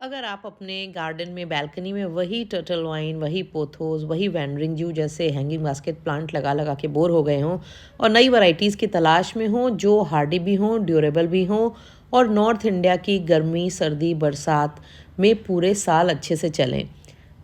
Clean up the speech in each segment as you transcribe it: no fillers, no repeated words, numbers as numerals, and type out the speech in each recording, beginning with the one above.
अगर आप अपने गार्डन में बालकनी में वही टर्टल वाइन, वही पोथोस, वही वैंडरिंग जैसे हैंगिंग बास्केट प्लांट लगा लगा के बोर हो गए हों और नई वैरायटीज़ की तलाश में हों जो हार्डी भी हों, ड्यूरेबल भी हों और नॉर्थ इंडिया की गर्मी, सर्दी, बरसात में पूरे साल अच्छे से चलें,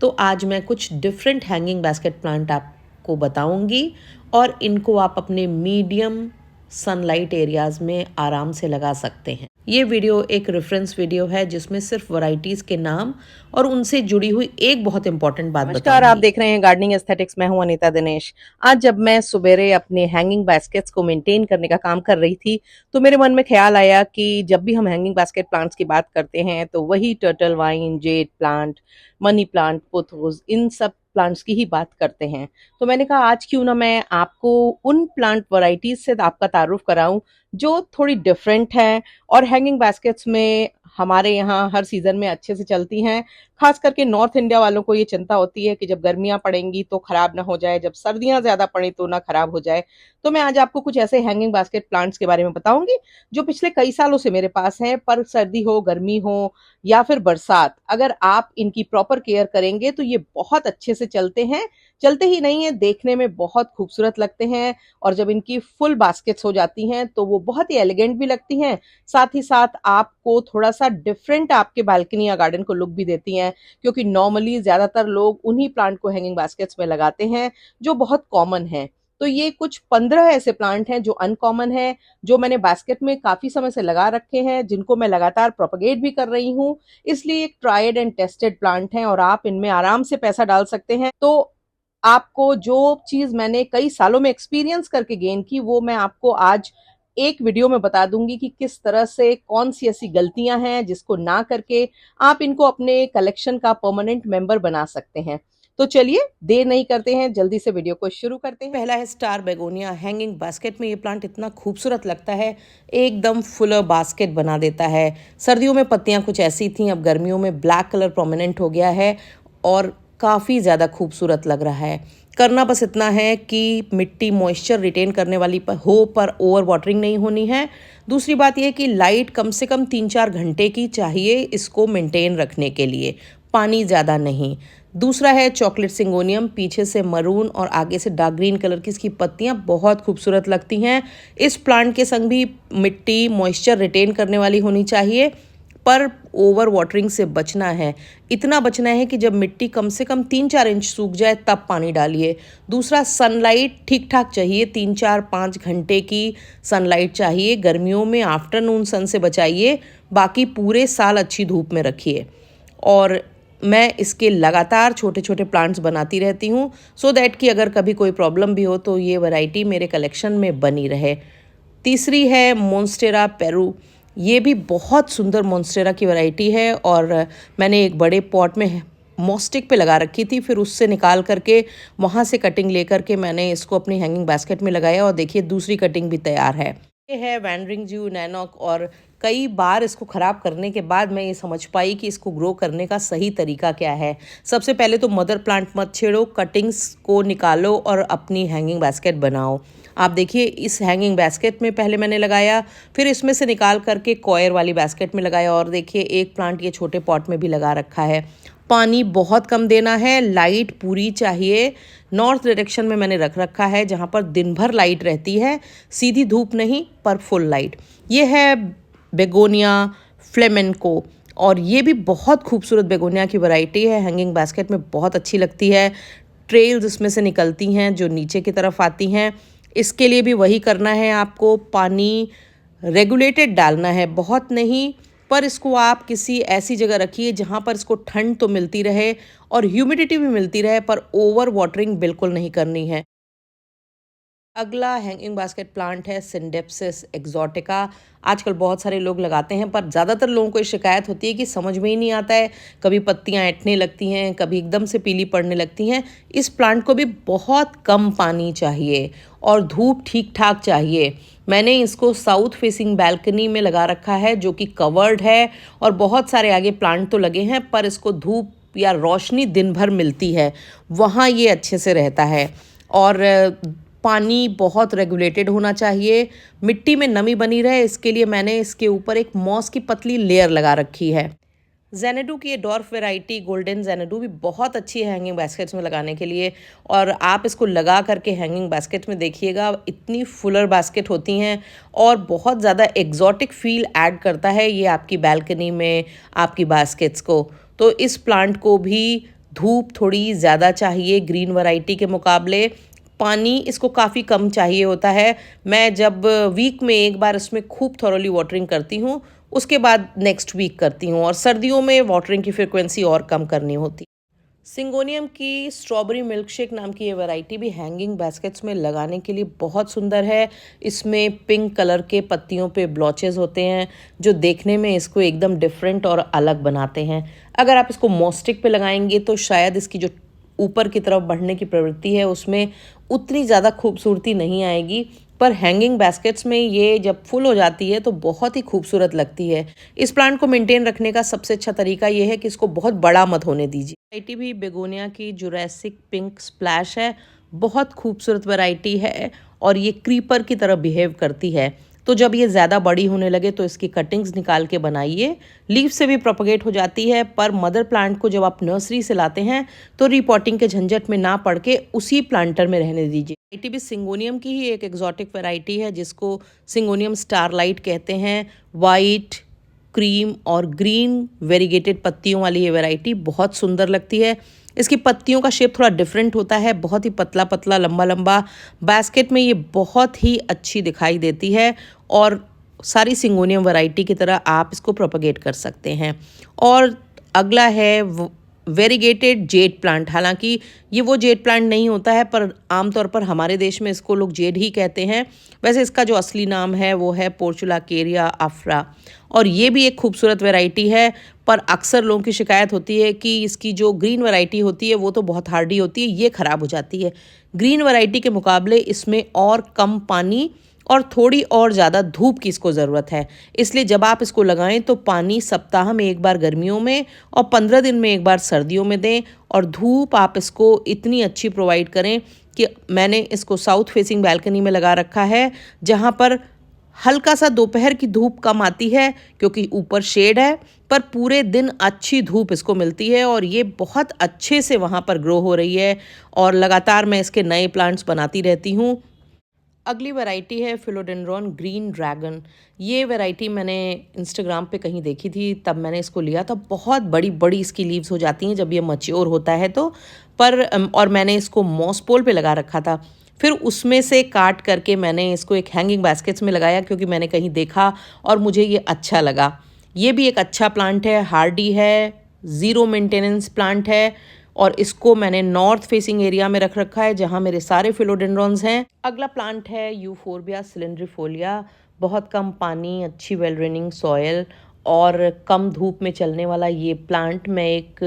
तो आज मैं कुछ डिफरेंट हैंगिंग बास्केट प्लांट आपको बताऊंगी और इनको आप अपने मीडियम सनलाइट एरियाज़ में आराम से लगा सकते हैं। ये वीडियो एक रेफरेंस वीडियो है जिसमें सिर्फ वैरायटीज़ के नाम और उनसे जुड़ी हुई एक बहुत इंपॉर्टेंट बात नमस्कार, आप बताऊंगी। देख रहे हैं गार्डनिंग एस्थेटिक्स। मैं हूं अनीता दिनेश। आज जब मैं सुबेरे अपने हैंगिंग बास्केट्स को मेंटेन करने का काम कर रही थी, तो मेरे मन में ख्याल आया कि जब भी हम हैंगिंग बास्केट प्लांट्स की बात करते हैं तो वही turtle vine, jade plant, money plant, pothos, इन सब प्लांट्स की ही बात करते हैं। तो मैंने कहा आज क्यों ना मैं आपको उन प्लांट वैरायटीज से आपका तारुफ कराऊं जो थोड़ी डिफरेंट हैं और हैंगिंग बास्केट्स में हमारे यहाँ हर सीजन में अच्छे से चलती हैं। खास करके नॉर्थ इंडिया वालों को ये चिंता होती है कि जब गर्मियां पड़ेंगी तो खराब ना हो जाए, जब सर्दियां ज्यादा पड़े तो ना खराब हो जाए। तो मैं आज आपको कुछ ऐसे हैंगिंग बास्केट प्लांट्स के बारे में बताऊंगी जो पिछले कई सालों से मेरे पास हैं, पर सर्दी हो, गर्मी हो या फिर बरसात, अगर आप इनकी प्रॉपर केयर करेंगे तो ये बहुत अच्छे से चलते हैं। चलते ही नहीं है, देखने में बहुत खूबसूरत लगते हैं और जब इनकी फुल बास्केट्स हो जाती हैं तो वो बहुत ही एलिगेंट भी लगती हैं। साथ ही साथ आपको थोड़ा सा डिफरेंट आपके बालकनी या गार्डन को लुक भी देती हैं, क्योंकि नॉर्मली ज्यादातर लोग उन्हीं प्लांट को हैंगिंग बास्केट्स में लगाते हैं जो बहुत कॉमन है। तो ये कुछ 15 ऐसे प्लांट हैं जो अनकॉमन है, जो मैंने बास्केट में काफी समय से लगा रखे हैं, जिनको मैं लगातार प्रोपगेट भी कर रही हूँ। इसलिए एक ट्राइड एंड टेस्टेड प्लांट हैं और आप इनमें आराम से पैसा डाल सकते हैं। तो आपको जो चीज मैंने कई सालों में एक्सपीरियंस करके गेन की, वो मैं आपको आज एक वीडियो में बता दूंगी कि किस तरह से कौन सी ऐसी गलतियां हैं जिसको ना करके आप इनको अपने कलेक्शन का परमानेंट मेंबर बना सकते हैं। तो चलिए देर नहीं करते हैं, जल्दी से वीडियो को शुरू करते हैं। पहला है स्टार बेगोनिया। हैंगिंग बास्केट में ये प्लांट इतना खूबसूरत लगता है, एकदम फुल बास्केट बना देता है। सर्दियों में पत्तियां कुछ ऐसी थीं, अब गर्मियों में ब्लैक कलर प्रोमिनेंट हो गया है और काफ़ी ज़्यादा खूबसूरत लग रहा है। करना बस इतना है कि मिट्टी मॉइस्चर रिटेन करने वाली हो, पर ओवर वाटरिंग नहीं होनी है। दूसरी बात यह कि लाइट कम से कम 3-4 घंटे की चाहिए इसको मेंटेन रखने के लिए, पानी ज़्यादा नहीं। दूसरा है चॉकलेट सिंगोनियम, पीछे से मरून और आगे से डार्क ग्रीन कलर की इसकी पत्तियां बहुत खूबसूरत लगती हैं। इस प्लांट के संग भी मिट्टी मॉइस्चर रिटेन करने वाली होनी चाहिए, पर ओवर वाटरिंग से बचना है। इतना बचना है कि जब मिट्टी कम से कम 3-4 इंच सूख जाए तब पानी डालिए। दूसरा, सनलाइट ठीक ठाक चाहिए, 3-4-5 घंटे की सनलाइट चाहिए। गर्मियों में आफ्टरनून सन से बचाइए, बाकी पूरे साल अच्छी धूप में रखिए। और मैं इसके लगातार छोटे छोटे प्लांट्स बनाती रहती हूँ, सो दैट कि अगर कभी कोई प्रॉब्लम भी हो तो ये वैरायटी मेरे कलेक्शन में बनी रहे। तीसरी है मोन्स्टेरा पेरू। ये भी बहुत सुंदर मोन्स्टेरा की वैरायटी है और मैंने एक बड़े पॉट में मॉस्टिक पे लगा रखी थी, फिर उससे निकाल करके वहाँ से कटिंग लेकर के मैंने इसको अपनी हैंगिंग बास्केट में लगाया और देखिए दूसरी कटिंग भी तैयार है। ये है वैंडरिंग जू नैनॉक और कई बार इसको ख़राब करने के बाद मैं ये समझ पाई कि इसको ग्रो करने का सही तरीका क्या है। सबसे पहले तो मदर प्लांट मत छेड़ो, कटिंग्स को निकालो और अपनी हैंगिंग बास्केट बनाओ। आप देखिए इस हैंगिंग बास्केट में पहले मैंने लगाया, फिर इसमें से निकाल करके कॉयर वाली बास्केट में लगाया और देखिए एक प्लांट ये छोटे पॉट में भी लगा रखा है। पानी बहुत कम देना है, लाइट पूरी चाहिए। नॉर्थ डायरेक्शन में मैंने रख रखा है जहाँ पर दिन भर लाइट रहती है, सीधी धूप नहीं पर फुल लाइट। ये है बेगोनिया फ्लेमेंको और ये भी बहुत खूबसूरत बेगोनिया की वैरायटी है, हैंगिंग बास्केट में बहुत अच्छी लगती है। ट्रेल्स इसमें से निकलती हैं जो नीचे की तरफ आती हैं। इसके लिए भी वही करना है, आपको पानी रेगुलेटेड डालना है, बहुत नहीं, पर इसको आप किसी ऐसी जगह रखिए जहाँ पर इसको ठंड तो मिलती रहे और ह्यूमिडिटी भी मिलती रहे, पर ओवर वाटरिंग बिल्कुल नहीं करनी है। अगला हैंगिंग बास्केट प्लांट है सिंडेप्सिस एक्सोटिका। आजकल बहुत सारे लोग लगाते हैं, पर ज़्यादातर लोगों को शिकायत होती है कि समझ में ही नहीं आता है, कभी पत्तियां ऐंठने लगती हैं, कभी एकदम से पीली पड़ने लगती हैं। इस प्लांट को भी बहुत कम पानी चाहिए और धूप ठीक ठाक चाहिए। मैंने इसको साउथ फेसिंग बैल्कनी में लगा रखा है जो कि कवर्ड है और बहुत सारे आगे प्लांट तो लगे हैं, पर इसको धूप या रोशनी दिन भर मिलती है, वहाँ ये अच्छे से रहता है। और पानी बहुत रेगुलेटेड होना चाहिए, मिट्टी में नमी बनी रहे, इसके लिए मैंने इसके ऊपर एक मॉस की पतली लेयर लगा रखी है। ज़ेनेडू की ये डॉर्फ वैरायटी गोल्डन ज़ेनेडू भी बहुत अच्छी है हैंगिंग बास्केट्स में लगाने के लिए। और आप इसको लगा करके हैंगिंग बास्केट में देखिएगा, इतनी फुलर बास्केट होती हैं और बहुत ज़्यादा एग्जॉटिक फील ऐड करता है ये आपकी बालकनी में आपकी बास्केट्स को। तो इस प्लांट को भी धूप थोड़ी ज़्यादा चाहिए ग्रीन वैरायटी के मुकाबले। पानी इसको काफ़ी कम चाहिए होता है। मैं जब वीक में एक बार इसमें खूब थॉरोली वाटरिंग करती हूँ, उसके बाद नेक्स्ट वीक करती हूँ, और सर्दियों में वाटरिंग की फ्रिक्वेंसी और कम करनी होती है। सिंगोनियम की स्ट्रॉबेरी मिल्क शेक नाम की ये वैरायटी भी हैंगिंग बास्केट्स में लगाने के लिए बहुत सुंदर है। इसमें पिंक कलर के पत्तियों पे ब्लॉचेस होते हैं जो देखने में इसको एकदम डिफरेंट और अलग बनाते हैं। अगर आप इसको मॉस्टिक पे लगाएंगे तो शायद इसकी जो ऊपर की तरफ बढ़ने की प्रवृत्ति है उसमें उतनी ज़्यादा खूबसूरती नहीं आएगी, पर हैंगिंग बास्केट्स में ये जब फुल हो जाती है तो बहुत ही खूबसूरत लगती है। इस प्लांट को मेंटेन रखने का सबसे अच्छा तरीका ये है कि इसको बहुत बड़ा मत होने दीजिए। वैरायटी भी बेगोनिया की जुरैसिक पिंक स्प्लैश है, बहुत खूबसूरत वैरायटी है और ये क्रीपर की तरह बिहेव करती है। तो जब ये ज़्यादा बड़ी होने लगे तो इसकी कटिंग्स निकाल के बनाइए। लीफ से भी प्रोपगेट हो जाती है, पर मदर प्लांट को जब आप नर्सरी से लाते हैं तो रीपॉटिंग के झंझट में ना पड़ के उसी प्लांटर में रहने दीजिए। वैरायटी भी सिंगोनियम की ही एक एक्जॉटिक वैरायटी है जिसको सिंगोनियम स्टारलाइट कहते हैं। वाइट, क्रीम और ग्रीन वेरीगेटेड पत्तियों वाली ये वैरायटी बहुत सुंदर लगती है। इसकी पत्तियों का शेप थोड़ा डिफरेंट होता है, बहुत ही पतला पतला लंबा लंबा। बास्केट में ये बहुत ही अच्छी दिखाई देती है और सारी सिंगोनियम वैरायटी की तरह आप इसको प्रोपगेट कर सकते हैं। और अगला है वेरीगेटेड जेड प्लांट। हालांकि ये वो जेड प्लांट नहीं होता है, पर आमतौर पर हमारे देश में इसको लोग जेड ही कहते हैं। वैसे इसका जो असली नाम है वो है पोर्चुलाकेरिया अफ्रा, और ये भी एक खूबसूरत वैरायटी है। पर अक्सर लोगों की शिकायत होती है कि इसकी जो ग्रीन वैरायटी होती है वो तो बहुत हार्डी होती है, ये ख़राब हो जाती है। ग्रीन वैरायटी के मुकाबले इसमें और कम पानी और थोड़ी और ज़्यादा धूप की इसको ज़रूरत है। इसलिए जब आप इसको लगाएं तो पानी सप्ताह में एक बार गर्मियों में और 15 दिन में एक बार सर्दियों में दें, और धूप आप इसको इतनी अच्छी प्रोवाइड करें कि मैंने इसको साउथ फेसिंग बालकनी में लगा रखा है जहाँ पर हल्का सा दोपहर की धूप कम आती है क्योंकि ऊपर शेड है, पर पूरे दिन अच्छी धूप इसको मिलती है और ये बहुत अच्छे से वहाँ पर ग्रो हो रही है। और लगातार मैं इसके नए प्लांट्स बनाती रहती हूँ। अगली वैरायटी है फिलोडेंड्रॉन ग्रीन ड्रैगन। ये वैरायटी मैंने इंस्टाग्राम पे कहीं देखी थी, तब मैंने इसको लिया था। बहुत बड़ी बड़ी इसकी लीव्स हो जाती हैं जब ये मैच्योर होता है तो। और मैंने इसको मॉसपोल पे लगा रखा था, फिर उसमें से काट करके मैंने इसको एक हैंगिंग बास्केट्स में लगाया क्योंकि मैंने कहीं देखा और मुझे ये अच्छा लगा। ये भी एक अच्छा प्लांट है, हार्डी है, ज़ीरो मेंटेनेंस प्लांट है, और इसको मैंने नॉर्थ फेसिंग एरिया में रख रखा है जहाँ मेरे सारे फिलोडेंड्रॉन्स हैं। अगला प्लांट है यूफोर्बिया सिलिंड्रिफोलिया। बहुत कम पानी, अच्छी वेल ड्रेनिंग सॉयल और कम धूप में चलने वाला ये प्लांट मैं एक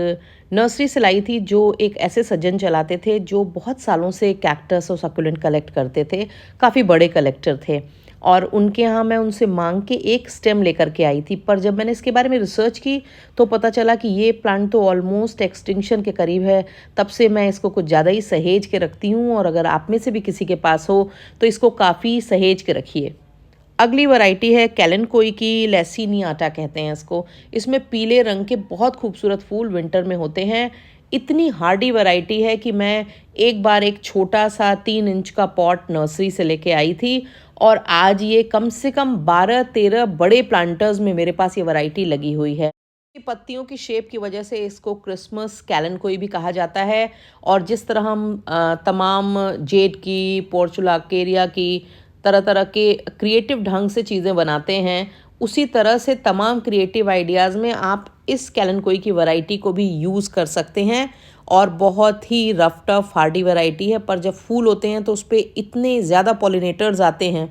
नर्सरी से लाई थी जो एक ऐसे सज्जन चलाते थे जो बहुत सालों से कैक्टस और सकुलेंट कलेक्ट करते थे, काफ़ी बड़े कलेक्टर थे, और उनके यहाँ मैं उनसे मांग के एक स्टेम लेकर के आई थी। पर जब मैंने इसके बारे में रिसर्च की तो पता चला कि ये प्लांट तो ऑलमोस्ट एक्सटिंक्शन के करीब है। तब से मैं इसको कुछ ज़्यादा ही सहेज के रखती हूँ, और अगर आप में से भी किसी के पास हो तो इसको काफ़ी सहेज के रखिए। अगली वैरायटी है कैलेनकोई की, लैसिनियाटा कहते हैं इसको। इसमें पीले रंग के बहुत खूबसूरत फूल विंटर में होते हैं। इतनी हार्डी वैरायटी है कि मैं एक बार एक छोटा सा 3 इंच का पॉट नर्सरी से लेके आई थी, और आज ये कम से कम 12-13 बड़े प्लांटर्स में मेरे पास ये वैरायटी लगी हुई है। पत्तियों की शेप की वजह से इसको क्रिसमस कैलेनकोई भी कहा जाता है। और जिस तरह हम तमाम जेड की, पोर्चुलाकेरिया की तरह तरह के क्रिएटिव ढंग से चीज़ें बनाते हैं, उसी तरह से तमाम क्रिएटिव आइडियाज़ में आप इस कैलेनकोई की वैरायटी को भी यूज़ कर सकते हैं। और बहुत ही रफ टफ हार्डी वैरायटी है, पर जब फूल होते हैं तो उस पर इतने ज़्यादा पॉलिनेटर्स आते हैं।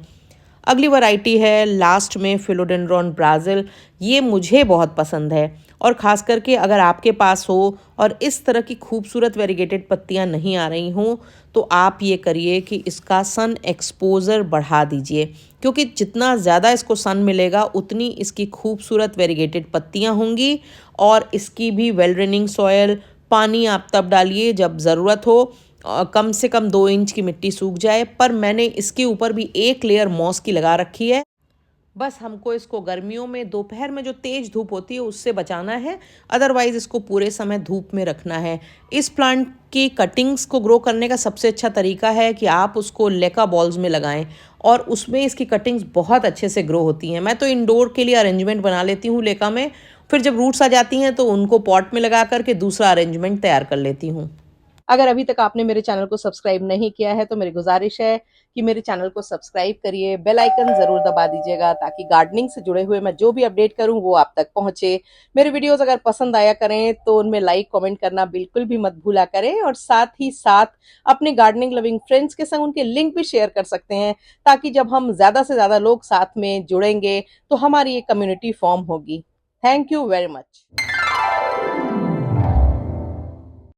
अगली वैरायटी है लास्ट में फिलोडेंड्रॉन ब्राज़िल। ये मुझे बहुत पसंद है, और ख़ास करके अगर आपके पास हो और इस तरह की खूबसूरत वेरीगेटेड पत्तियां नहीं आ रही हों तो आप ये करिए कि इसका सन एक्सपोज़र बढ़ा दीजिए, क्योंकि जितना ज़्यादा इसको सन मिलेगा उतनी इसकी खूबसूरत वेरीगेटेड पत्तियां होंगी। और इसकी भी वेल ड्रेनिंग सॉयल, पानी आप तब डालिए जब ज़रूरत हो, कम से कम 2 इंच की मिट्टी सूख जाए। पर मैंने इसके ऊपर भी एक लेयर मॉस की लगा रखी है। बस हमको इसको गर्मियों में दोपहर में जो तेज धूप होती है उससे बचाना है, अदरवाइज इसको पूरे समय धूप में रखना है। इस प्लांट की कटिंग्स को ग्रो करने का सबसे अच्छा तरीका है कि आप उसको लेका बॉल्स में लगाएं और उसमें इसकी कटिंग्स बहुत अच्छे से ग्रो होती हैं। मैं तो इंडोर के लिए अरेंजमेंट बना लेती हूँ लेका में, फिर जब रूट्स आ जाती हैं तो उनको पॉट में लगा करके दूसरा अरेंजमेंट तैयार कर लेती हूँ। अगर अभी तक आपने मेरे चैनल को सब्सक्राइब नहीं किया है तो मेरी गुजारिश है कि मेरे चैनल को सब्सक्राइब करिए, बेल आइकन ज़रूर दबा दीजिएगा ताकि गार्डनिंग से जुड़े हुए मैं जो भी अपडेट करूं वो आप तक पहुंचे। मेरे वीडियोस अगर पसंद आया करें तो उनमें लाइक कमेंट करना बिल्कुल भी मत भूला करें और साथ ही साथ अपने गार्डनिंग लविंग फ्रेंड्स के संग उनके लिंक भी शेयर कर सकते हैं ताकि जब हम ज़्यादा से ज़्यादा लोग साथ में जुड़ेंगे तो हमारी एक कम्युनिटी फॉर्म होगी। Thank you very much.